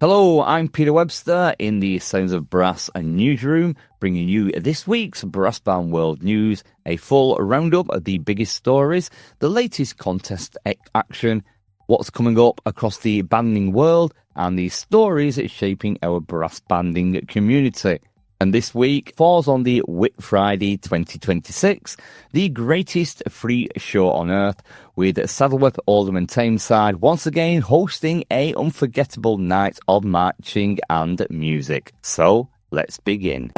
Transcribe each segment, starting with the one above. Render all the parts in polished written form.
Hello, I'm Peter Webster in the Sounds of Brass and Newsroom, bringing you this week's Brass Band World News, a full roundup of the biggest stories, the latest contest action, what's coming up across the banding world, and the stories shaping our brass banding community. And this week falls on the Whit Friday 2026, the greatest free show on earth, with Saddleworth, Oldham and Tameside once again hosting a unforgettable night of marching and music. So, let's begin.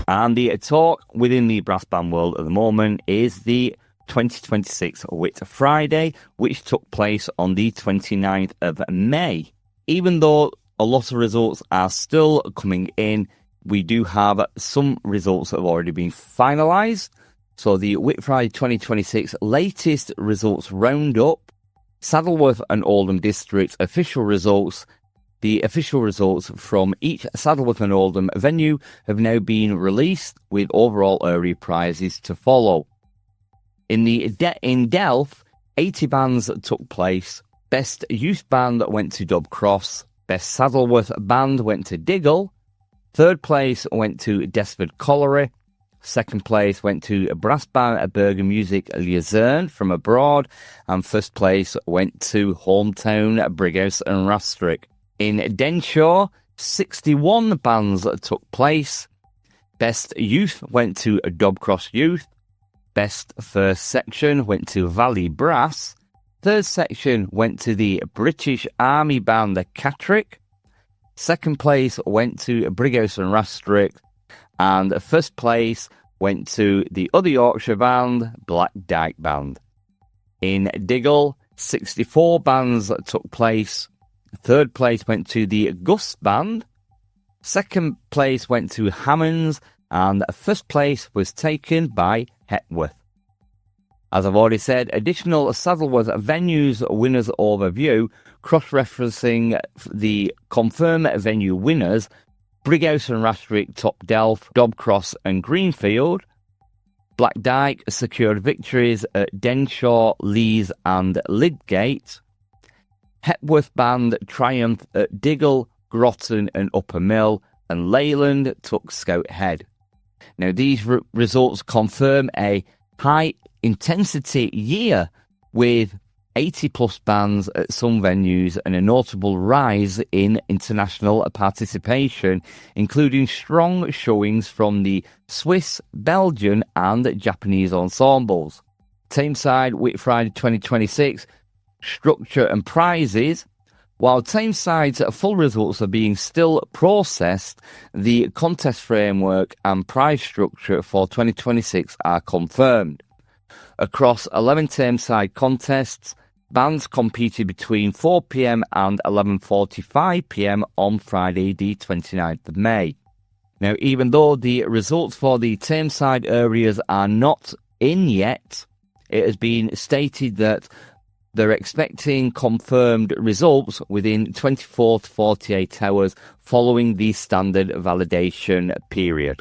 And the talk within the brass band world at the moment is the 2026 Whit Friday, which took place on the 29th of May. Even though a lot of results are still coming in, we do have some results that have already been finalised. So the Whit Friday 2026 latest results roundup, Saddleworth and Oldham District official results. The official results from each Saddleworth and Oldham venue have now been released, with overall area prizes to follow. In Delft, 80 bands took place. Best youth band went to Dobcross. Best Saddleworth band went to Diggle. Third place went to Desford Colliery. Second place went to brass band Berger Music Liaison from abroad. And first place went to hometown Brighouse and Rastrick. In Denshire, 61 bands took place. Best youth went to Dobcross Youth. Best first section went to Valley Brass. Third section went to the British Army band the Catterick. Second place went to Brighouse and Rastrick. And first place went to the other Yorkshire band, Black Dyke Band. In Diggle, 64 bands took place. Third place went to the Gus Band. Second place went to Hammonds. And first place was taken by Hepworth. As I've already said, additional Saddleworth venues winners overview, cross-referencing the confirmed venue winners, Brighouse and Rastrick top Delft, Dobcross and Greenfield. Black Dyke secured victories at Denshire, Lees and Lydgate. Hepworth band triumphed at Diggle, Groton and Upper Mill, and Leyland took Scout Head. Now, these results confirm a high-intensity year with 80-plus bands at some venues and a notable rise in international participation, including strong showings from the Swiss, Belgian and Japanese ensembles. Tameside Whit Friday 2026 structure and prizes. While Tameside's full results are being still processed, the contest framework and prize structure for 2026 are confirmed. Across 11 Tameside contests, bands competed between 4 p.m. and 11:45 p.m. on Friday the 29th of May. Now, even though the results for the Tameside areas are not in yet, it has been stated that they're expecting confirmed results within 24 to 48 hours following the standard validation period.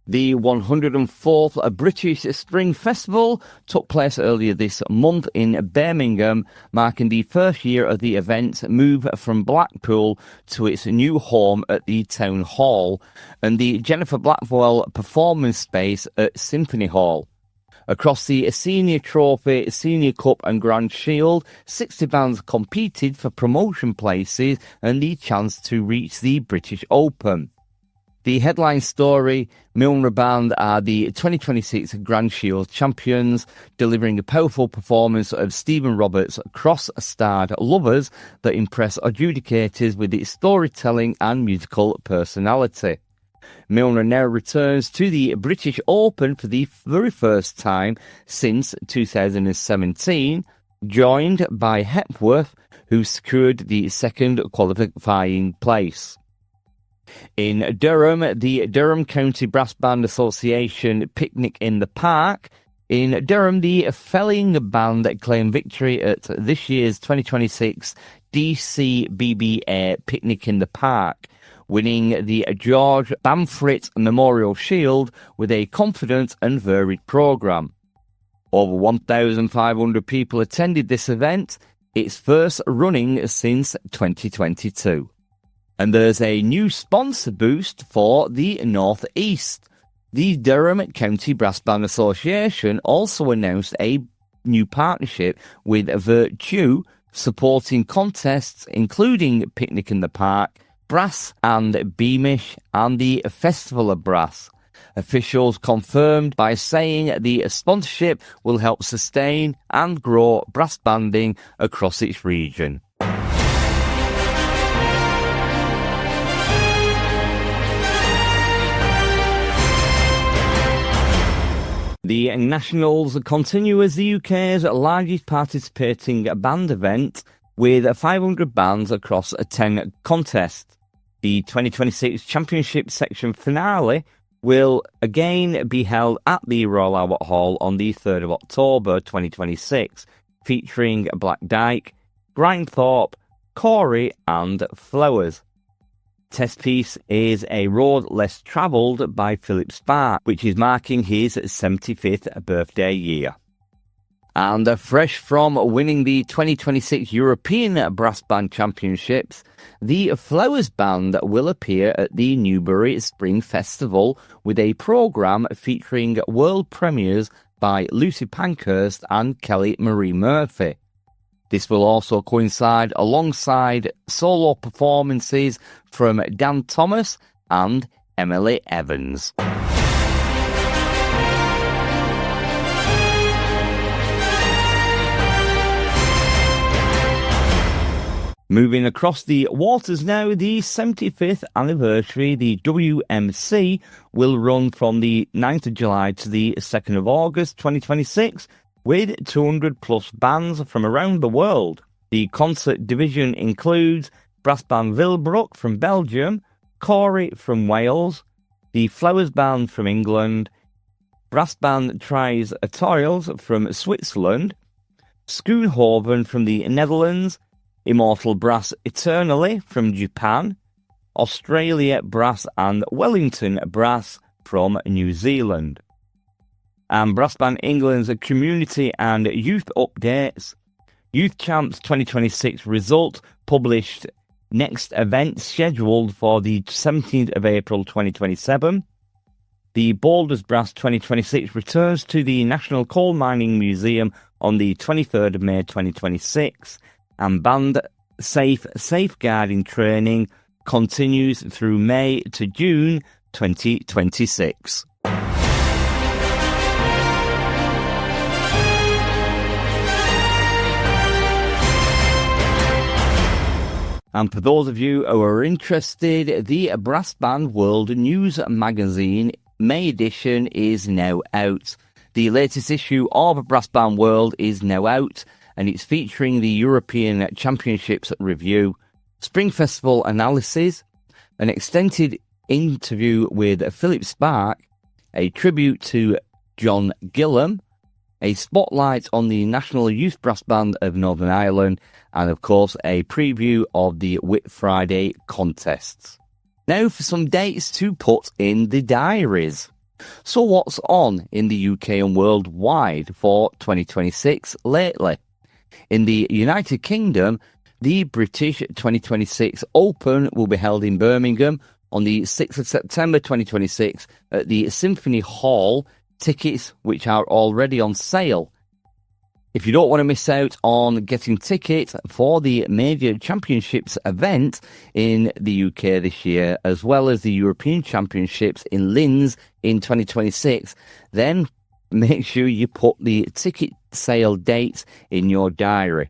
The 104th British Spring Festival took place earlier this month in Birmingham, marking the first year of the event's move from Blackpool to its new home at the Town Hall and the Jennifer Blackwell Performance Space at Symphony Hall. Across the Senior Trophy, Senior Cup and Grand Shield, 60 bands competed for promotion places and the chance to reach the British Open. The headline story, Milner Band are the 2026 Grand Shield champions, delivering a powerful performance of Stephen Roberts' cross-starred Lovers that impress adjudicators with its storytelling and musical personality. Milner now returns to the British Open for the very first time since 2017, joined by Hepworth, who secured the second qualifying place. In Durham, the Durham County Brass Band Association Picnic in the Park. In Durham, the Felling Band claimed victory at this year's 2026 DCBBA Picnic in the Park, winning the George Bamfrit Memorial Shield with a confident and varied programme. Over 1,500 people attended this event, its first running since 2022. And there's a new sponsor boost for the North East. The Durham County Brass Band Association also announced a new partnership with Virtue, supporting contests including Picnic in the Park, Brass and Beamish, and the Festival of Brass. Officials confirmed by saying the sponsorship will help sustain and grow brass banding across its region. The Nationals continue as the UK's largest participating band event, with 500 bands across 10 contests. The 2026 Championship section finale will again be held at the Royal Albert Hall on the 3rd of October 2026, featuring Black Dyke, Grindthorpe, Corey and Flowers. Test piece is A Road Less Travelled by Philip Spark, which is marking his 75th birthday year. And fresh from winning the 2026 European Brass Band Championships, the Flowers Band will appear at the Newbury Spring Festival with a programme featuring world premieres by Lucy Pankhurst and Kelly Marie Murphy. This will also coincide alongside solo performances from Dan Thomas and Emily Evans. Moving across the waters now, the 75th anniversary, the WMC, will run from the 9th of July to the 2nd of August 2026, with 200 plus bands from around the world. The concert division includes Brass Band Vilbrook from Belgium, Corey from Wales, the Flowers Band from England, Brass Band Tries Toils from Switzerland, Schoonhoven from the Netherlands, Immortal Brass Eternally from Japan, Australia Brass and Wellington Brass from New Zealand. And Brass Band England's community and youth updates. Youth Champs 2026 result published. Next event scheduled for the 17th of April 2027. The Boulders Brass 2026 returns to the National Coal Mining Museum on the 23rd of May 2026. And band safeguarding training continues through May to June 2026. And for those of you who are interested, the Brass Band World News magazine May edition is now out. The latest issue of Brass Band World is now out, and it's featuring the European Championships review, Spring Festival analysis, an extended interview with Philip Spark, a tribute to John Gillam, a spotlight on the National Youth Brass Band of Northern Ireland, and of course a preview of the Whit Friday contests. Now for some dates to put in the diaries. So what's on in the UK and worldwide for 2026 lately? In the United Kingdom, the British 2026 Open will be held in Birmingham on the 6th of September 2026 at the Symphony Hall. Tickets which are already on sale. If you don't want to miss out on getting tickets for the major championships event in the UK this year, as well as the European Championships in Linz in 2026, then make sure you put the ticket sale dates in your diary.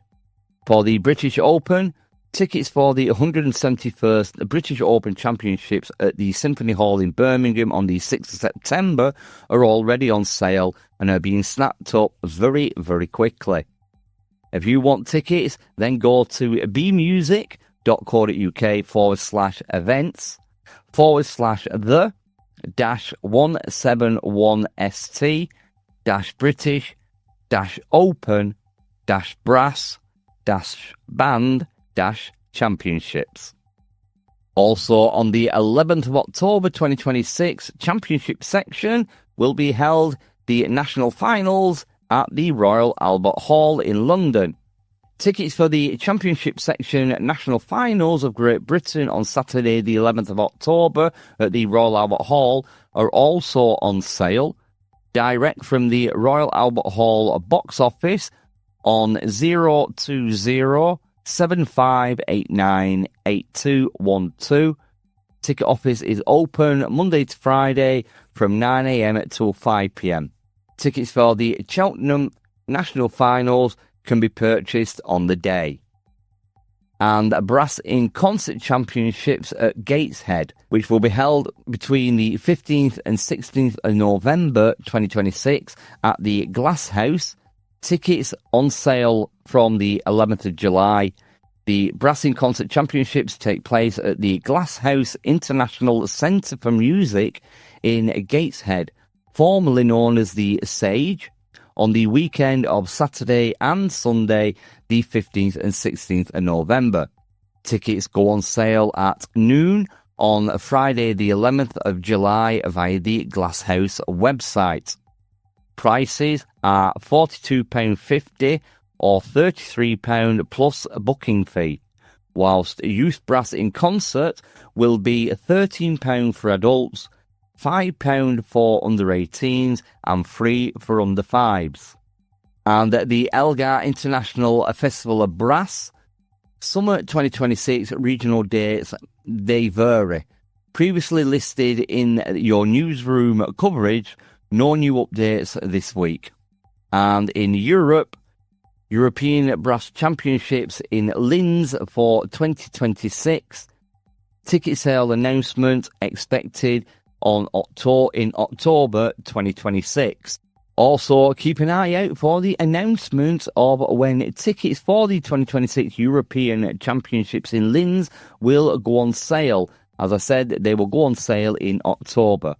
For the British Open, tickets for the 171st British Open Championships at the Symphony Hall in Birmingham on the 6th of September are already on sale and are being snapped up very, very quickly. If you want tickets, then go to bmusic.co.uk/the-171st-British-Open-Brass-Band Championships. Also on the 11th of October 2026, Championship section will be held the national finals at the Royal Albert Hall in London. Tickets for the Championship section national finals of Great Britain on Saturday the 11th of October at the Royal Albert Hall are also on sale direct from the Royal Albert Hall box office on 020-7589-8212. Ticket office is open Monday to Friday from 9 a.m. till 5 p.m. Tickets for the Cheltenham National Finals can be purchased on the day. And Brass in Concert Championships at Gateshead, which will be held between the 15th and 16th of November 2026 at the Glass House. Tickets on sale from the 11th of July. The Brass in Concert Championships take place at the Glass House International Centre for Music in Gateshead, formerly known as the Sage, on the weekend of Saturday and Sunday, the 15th and 16th of November. Tickets go on sale at noon on Friday the 11th of July via the Glass House website. Prices are £42.50 or £33 plus a booking fee, whilst Youth Brass in Concert will be £13 for adults, £5 for under 18s and free for under 5s. And at the Elgar International Festival of Brass, Summer 2026 regional dates, they vary. Previously listed in your newsroom coverage, no new updates this week. And in Europe, European Brass Championships in Linz for 2026. Ticket sale announcement expected in October 2026. Also, keep an eye out for the announcement of when tickets for the 2026 European Championships in Linz will go on sale. As I said, they will go on sale in October.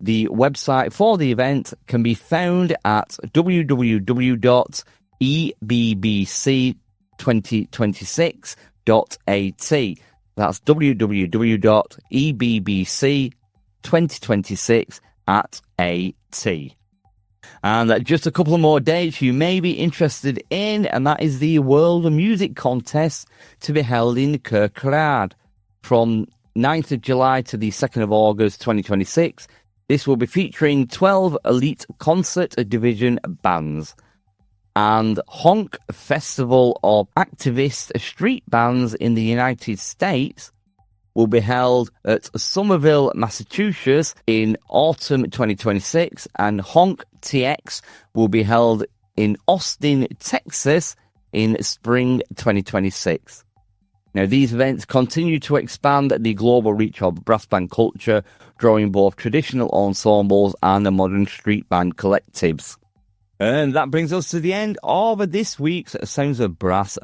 The website for the event can be found at www.ebbc2026.at. That's www.ebbc2026.at. And just a couple of more dates you may be interested in, and that is the World Music Contest to be held in Kirkrade from 9th of July to the 2nd of August 2026. This will be featuring 12 elite concert division bands. And Honk Festival of Activist Street Bands in the United States will be held at Somerville, Massachusetts in autumn 2026, and Honk TX will be held in Austin, Texas in spring 2026. Now, these events continue to expand the global reach of brass band culture, drawing both traditional ensembles and the modern street band collectives. And that brings us to the end of this week's Sounds of Brass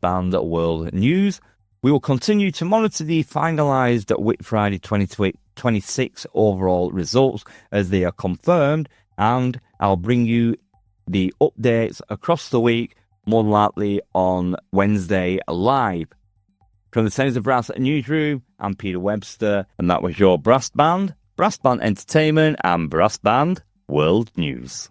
Band World News. We will continue to monitor the finalised Whit Friday 2026 overall results as they are confirmed, and I'll bring you the updates across the week, more likely on Wednesday live. From the Sounds of Brass newsroom, I'm Peter Webster, and that was your Brass Band Entertainment and Brass Band World News.